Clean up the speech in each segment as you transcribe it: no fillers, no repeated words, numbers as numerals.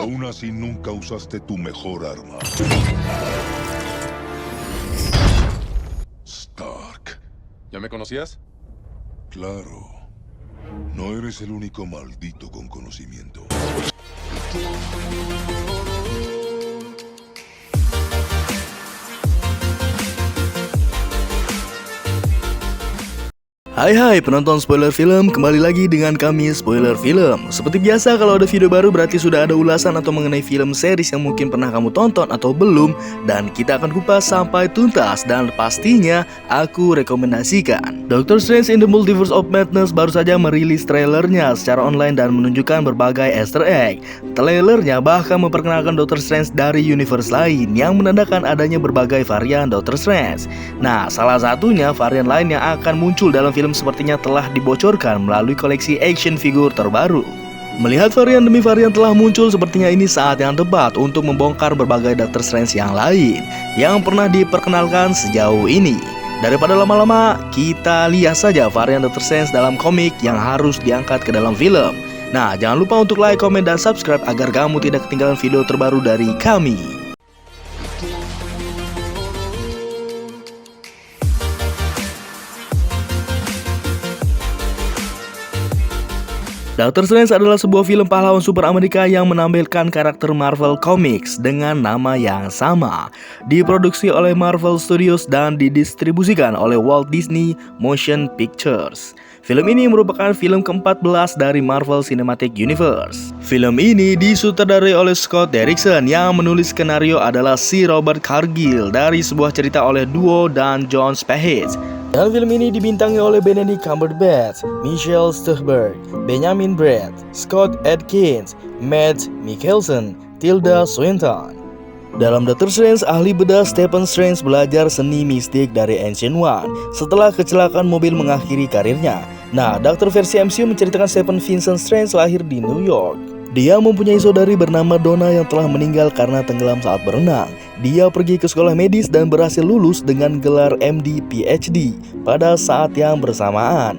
Aún así nunca usaste tu mejor arma. Stark. ¿Ya me conocías? Claro. No eres el único maldito con conocimiento. Hai penonton spoiler film, kembali lagi dengan kami Spoiler Film. Seperti biasa kalau ada video baru berarti sudah ada ulasan atau mengenai film series yang mungkin pernah kamu tonton atau belum. Dan kita akan kupas sampai tuntas dan pastinya aku rekomendasikan Doctor Strange in the Multiverse of Madness baru saja merilis trailernya secara online dan menunjukkan berbagai easter egg. Trailernya bahkan memperkenalkan Doctor Strange dari universe lain yang menandakan adanya berbagai varian Doctor Strange. Nah, salah satunya varian lain yang akan muncul dalam film sepertinya telah dibocorkan melalui koleksi action figure terbaru. Melihat varian demi varian telah muncul, sepertinya ini saat yang tepat untuk membongkar berbagai Doctor Strange yang lain yang pernah diperkenalkan sejauh ini. Daripada lama-lama, kita lihat saja varian Doctor Strange dalam komik yang harus diangkat ke dalam film. Nah, jangan lupa untuk like, komen, dan subscribe agar kamu tidak ketinggalan video terbaru dari kami. Doctor Strange adalah sebuah film pahlawan super Amerika yang menampilkan karakter Marvel Comics dengan nama yang sama. Diproduksi oleh Marvel Studios dan didistribusikan oleh Walt Disney Motion Pictures. Film ini merupakan film ke-14 dari Marvel Cinematic Universe. Film ini disutradarai oleh Scott Derrickson, yang menulis skenario adalah si Robert Cargill dari sebuah cerita oleh duo dan Jon Spaihts. Dan film ini dibintangi oleh Benedict Cumberbatch, Michelle Stuhlbarg, Benjamin Bratt, Scott Adkins, Mads Mikkelsen, Tilda Swinton. Dalam Doctor Strange, ahli bedah Stephen Strange belajar seni mistik dari Ancient One setelah kecelakaan mobil mengakhiri karirnya. Nah, Doctor versi MCU menceritakan Stephen Vincent Strange lahir di New York. Dia mempunyai saudari bernama Donna yang telah meninggal karena tenggelam saat berenang. Dia pergi ke sekolah medis dan berhasil lulus dengan gelar MD PhD pada saat yang bersamaan.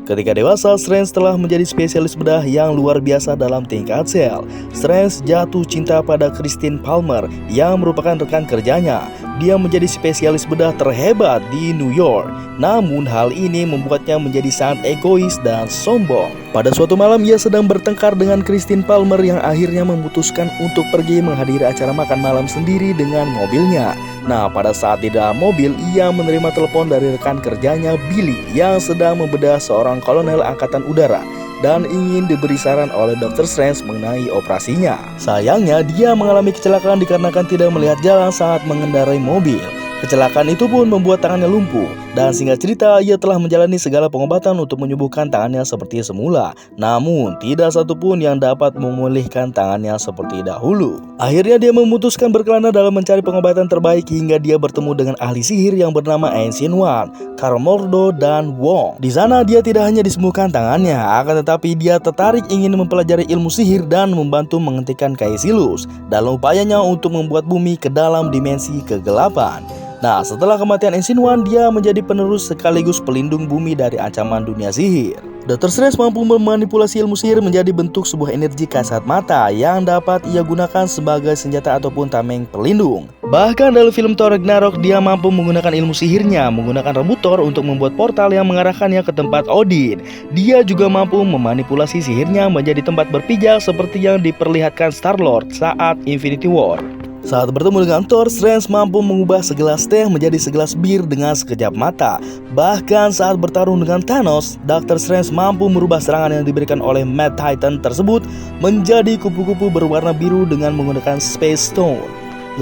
Ketika dewasa, Strange telah menjadi spesialis bedah yang luar biasa dalam tingkat sel. Strange jatuh cinta pada Christine Palmer yang merupakan rekan kerjanya. Dia menjadi spesialis bedah terhebat di New York. Namun hal ini membuatnya menjadi sangat egois dan sombong. Pada suatu malam ia sedang bertengkar dengan Christine Palmer yang akhirnya memutuskan untuk pergi menghadiri acara makan malam sendiri dengan mobilnya. Nah, pada saat di dalam mobil, ia menerima telepon dari rekan kerjanya Billy yang sedang membedah seorang kolonel angkatan udara dan ingin diberi saran oleh Dr. Strange mengenai operasinya. Sayangnya, dia mengalami kecelakaan dikarenakan tidak melihat jalan saat mengendarai mobil. Kecelakaan itu pun membuat tangannya lumpuh. Dan singkat cerita, ia telah menjalani segala pengobatan untuk menyembuhkan tangannya seperti semula. Namun, tidak satupun yang dapat memulihkan tangannya seperti dahulu. Akhirnya dia memutuskan berkelana dalam mencari pengobatan terbaik hingga dia bertemu dengan ahli sihir yang bernama Ancient One, Karl Mordo dan Wong. Di sana dia tidak hanya disembuhkan tangannya, akan tetapi dia tertarik ingin mempelajari ilmu sihir dan membantu menghentikan Caecilius dalam upayanya untuk membuat bumi ke dalam dimensi kegelapan. Nah, setelah kematian Ancient One, dia menjadi penerus sekaligus pelindung bumi dari ancaman dunia sihir. Dr. Strange mampu memanipulasi ilmu sihir menjadi bentuk sebuah energi kasat mata yang dapat ia gunakan sebagai senjata ataupun tameng pelindung. Bahkan dalam film Thor Ragnarok, dia mampu menggunakan ilmu sihirnya menggunakan rambut Thor untuk membuat portal yang mengarahkannya ke tempat Odin. Dia juga mampu memanipulasi sihirnya menjadi tempat berpijak seperti yang diperlihatkan Star-Lord saat Infinity War. Saat bertemu dengan Thor, Strange mampu mengubah segelas teh menjadi segelas bir dengan sekejap mata. Bahkan saat bertarung dengan Thanos, Dr. Strange mampu merubah serangan yang diberikan oleh Mad Titan tersebut menjadi kupu-kupu berwarna biru dengan menggunakan Space Stone.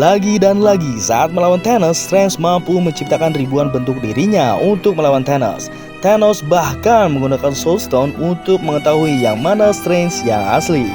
Lagi dan lagi, saat melawan Thanos, Strange mampu menciptakan ribuan bentuk dirinya untuk melawan Thanos. Thanos bahkan menggunakan Soul Stone untuk mengetahui yang mana Strange yang asli.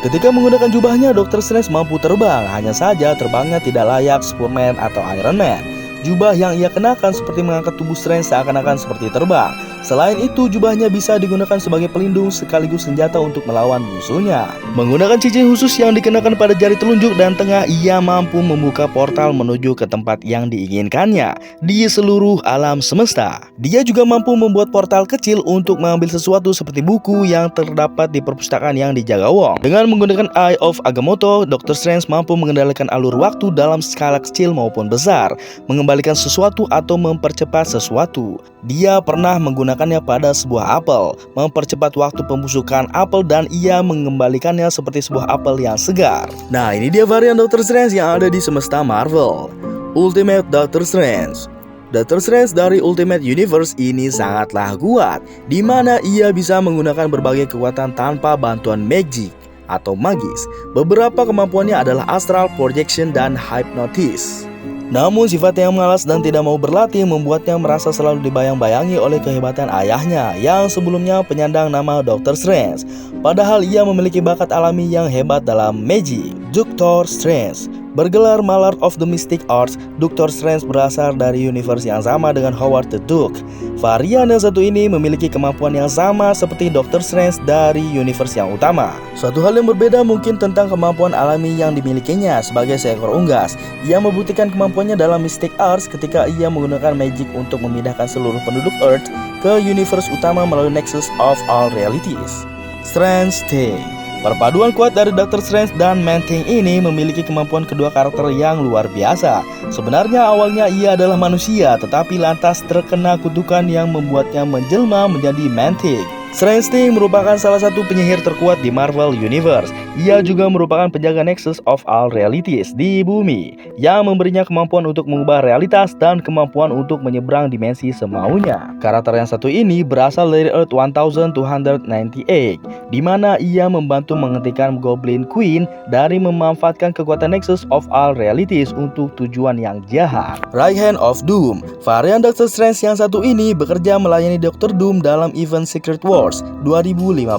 Ketika menggunakan jubahnya, Dr. Strange mampu terbang, hanya saja terbangnya tidak layak Superman atau Iron Man. Jubah yang ia kenakan seperti mengangkat tubuh Strange seakan-akan seperti terbang. Selain itu, jubahnya bisa digunakan sebagai pelindung sekaligus senjata untuk melawan musuhnya. Menggunakan cincin khusus yang dikenakan pada jari telunjuk dan tengah, ia mampu membuka portal menuju ke tempat yang diinginkannya di seluruh alam semesta. Dia juga mampu membuat portal kecil untuk mengambil sesuatu seperti buku yang terdapat di perpustakaan yang dijaga Wong. Dengan menggunakan Eye of Agamotto, Dr. Strange mampu mengendalikan alur waktu dalam skala kecil maupun besar, mengembalikan sesuatu atau mempercepat sesuatu. Dia pernah menggunakannya pada sebuah apel, mempercepat waktu pembusukan apel, dan ia mengembalikannya seperti sebuah apel yang segar. Nah, ini dia varian Dr. Strange yang ada di semesta Marvel. Ultimate Dr. Strange. Dr. Strange dari Ultimate Universe ini sangatlah kuat, di mana ia bisa menggunakan berbagai kekuatan tanpa bantuan magic atau magis. Beberapa kemampuannya adalah astral projection dan hypnotis. Namun sifatnya yang malas dan tidak mau berlatih membuatnya merasa selalu dibayang-bayangi oleh kehebatan ayahnya yang sebelumnya penyandang nama Dr. Strange. Padahal ia memiliki bakat alami yang hebat dalam magic. Dr. Strange bergelar Master of the Mystic Arts. Dr. Strange berasal dari universe yang sama dengan Howard the Duck. Varian yang satu ini memiliki kemampuan yang sama seperti Dr. Strange dari universe yang utama. Suatu hal yang berbeda mungkin tentang kemampuan alami yang dimilikinya sebagai seekor unggas. Ia membuktikan kemampuannya dalam Mystic Arts ketika ia menggunakan magic untuk memindahkan seluruh penduduk Earth ke universe utama melalui Nexus of All Realities. Strange Thing. Perpaduan kuat dari Dr. Strange dan Man-Thing ini memiliki kemampuan kedua karakter yang luar biasa. Sebenarnya awalnya ia adalah manusia, tetapi lantas terkena kutukan yang membuatnya menjelma menjadi Man-Thing. Strange Thing merupakan salah satu penyihir terkuat di Marvel Universe. Ia juga merupakan penjaga Nexus of All Realities di bumi, yang memberinya kemampuan untuk mengubah realitas dan kemampuan untuk menyeberang dimensi semaunya. Karakter yang satu ini berasal dari Earth 1298, di mana ia membantu menghentikan Goblin Queen dari memanfaatkan kekuatan Nexus of All Realities untuk tujuan yang jahat. Right Hand of Doom. Varian Dr. Strange yang satu ini bekerja melayani Dr. Doom dalam event Secret Wars 2015.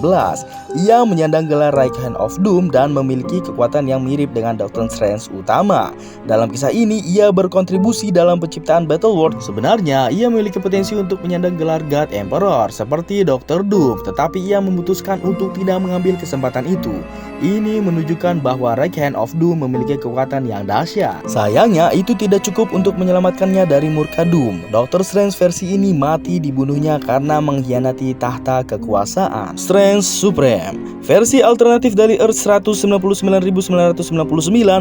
Ia menyandang gelar Right Hand of Doom dan memiliki kekuatan yang mirip dengan Dr. Strange utama. Dalam kisah ini, ia berkontribusi dalam penciptaan Battleworld. Sebenarnya, ia memiliki potensi untuk menyandang gelar God Emperor seperti Dr. Doom, tetapi ia memutuskan untuk tidak mengambil kesempatan itu. Ini menunjukkan bahwa Right Hand of Doom memiliki kekuatan yang dahsyat. Sayangnya, itu tidak cukup untuk menyelamatkannya dari murka Doom. Dr. Strange versi ini mati dibunuhnya karena mengkhianati tahta kekuasaan. Strange Supreme. Versi alternatif dari Earth 199.999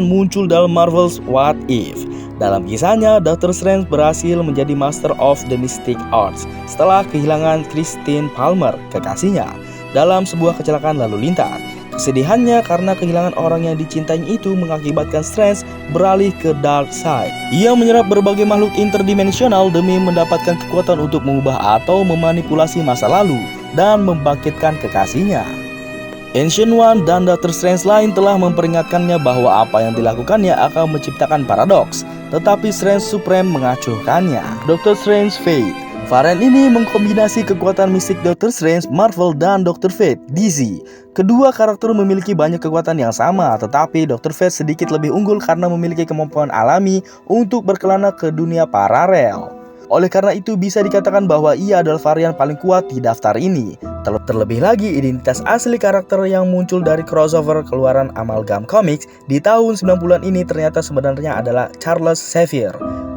muncul dalam Marvel's What If. Dalam kisahnya, Dr. Strange berhasil menjadi Master of the Mystic Arts setelah kehilangan Christine Palmer, kekasihnya, dalam sebuah kecelakaan lalu lintas. Kesedihannya karena kehilangan orang yang dicintai itu mengakibatkan Strange beralih ke Dark Side. Ia menyerap berbagai makhluk interdimensional demi mendapatkan kekuatan untuk mengubah atau memanipulasi masa lalu dan membangkitkan kekasihnya. Ancient One dan Dr. Strange lain telah memperingatkannya bahwa apa yang dilakukannya akan menciptakan paradoks, tetapi Strange Supreme mengacuhkannya. Dr. Strange Fate. Varian ini mengkombinasi kekuatan mistik Dr. Strange, Marvel, dan Dr. Fate, DC. Kedua karakter memiliki banyak kekuatan yang sama, tetapi Dr. Fate sedikit lebih unggul karena memiliki kemampuan alami untuk berkelana ke dunia paralel. Oleh karena itu bisa dikatakan bahwa ia adalah varian paling kuat di daftar ini. Terlebih lagi, identitas asli karakter yang muncul dari crossover keluaran Amalgam Comics di tahun 90-an ini ternyata sebenarnya adalah Charles Xavier,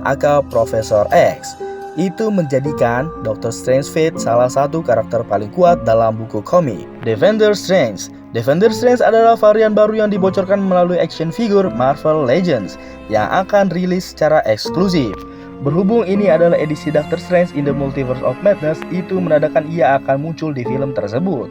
aka Profesor X. Itu menjadikan Dr. Strange Fate salah satu karakter paling kuat dalam buku komik. Defender Strange. Defender Strange adalah varian baru yang dibocorkan melalui action figure Marvel Legends yang akan rilis secara eksklusif. Berhubung ini adalah edisi Dr. Strange in the Multiverse of Madness, itu menandakan ia akan muncul di film tersebut.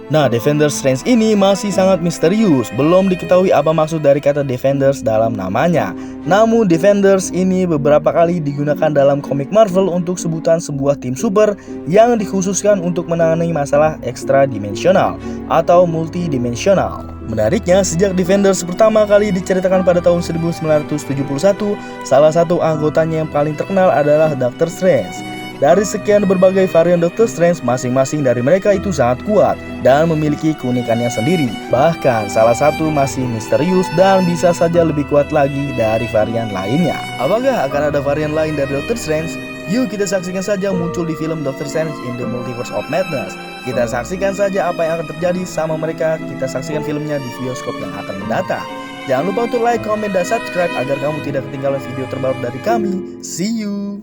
Nah, Defender Strange ini masih sangat misterius, belum diketahui apa maksud dari kata Defenders dalam namanya. Namun Defenders ini beberapa kali digunakan dalam komik Marvel untuk sebutan sebuah tim super yang dikhususkan untuk menangani masalah ekstradimensional atau multidimensional. Menariknya, sejak Defenders pertama kali diceritakan pada tahun 1971, salah satu anggotanya yang paling terkenal adalah Dr. Strange. Dari sekian berbagai varian Dr. Strange, masing-masing dari mereka itu sangat kuat dan memiliki keunikannya sendiri. Bahkan salah satu masih misterius dan bisa saja lebih kuat lagi dari varian lainnya. Apakah akan ada varian lain dari Dr. Strange? Yuk kita saksikan saja muncul di film Doctor Strange in the Multiverse of Madness. Kita saksikan saja apa yang akan terjadi sama mereka. Kita saksikan filmnya di bioskop yang akan mendatang. Jangan lupa untuk like, comment, dan subscribe agar kamu tidak ketinggalan video terbaru dari kami. See you.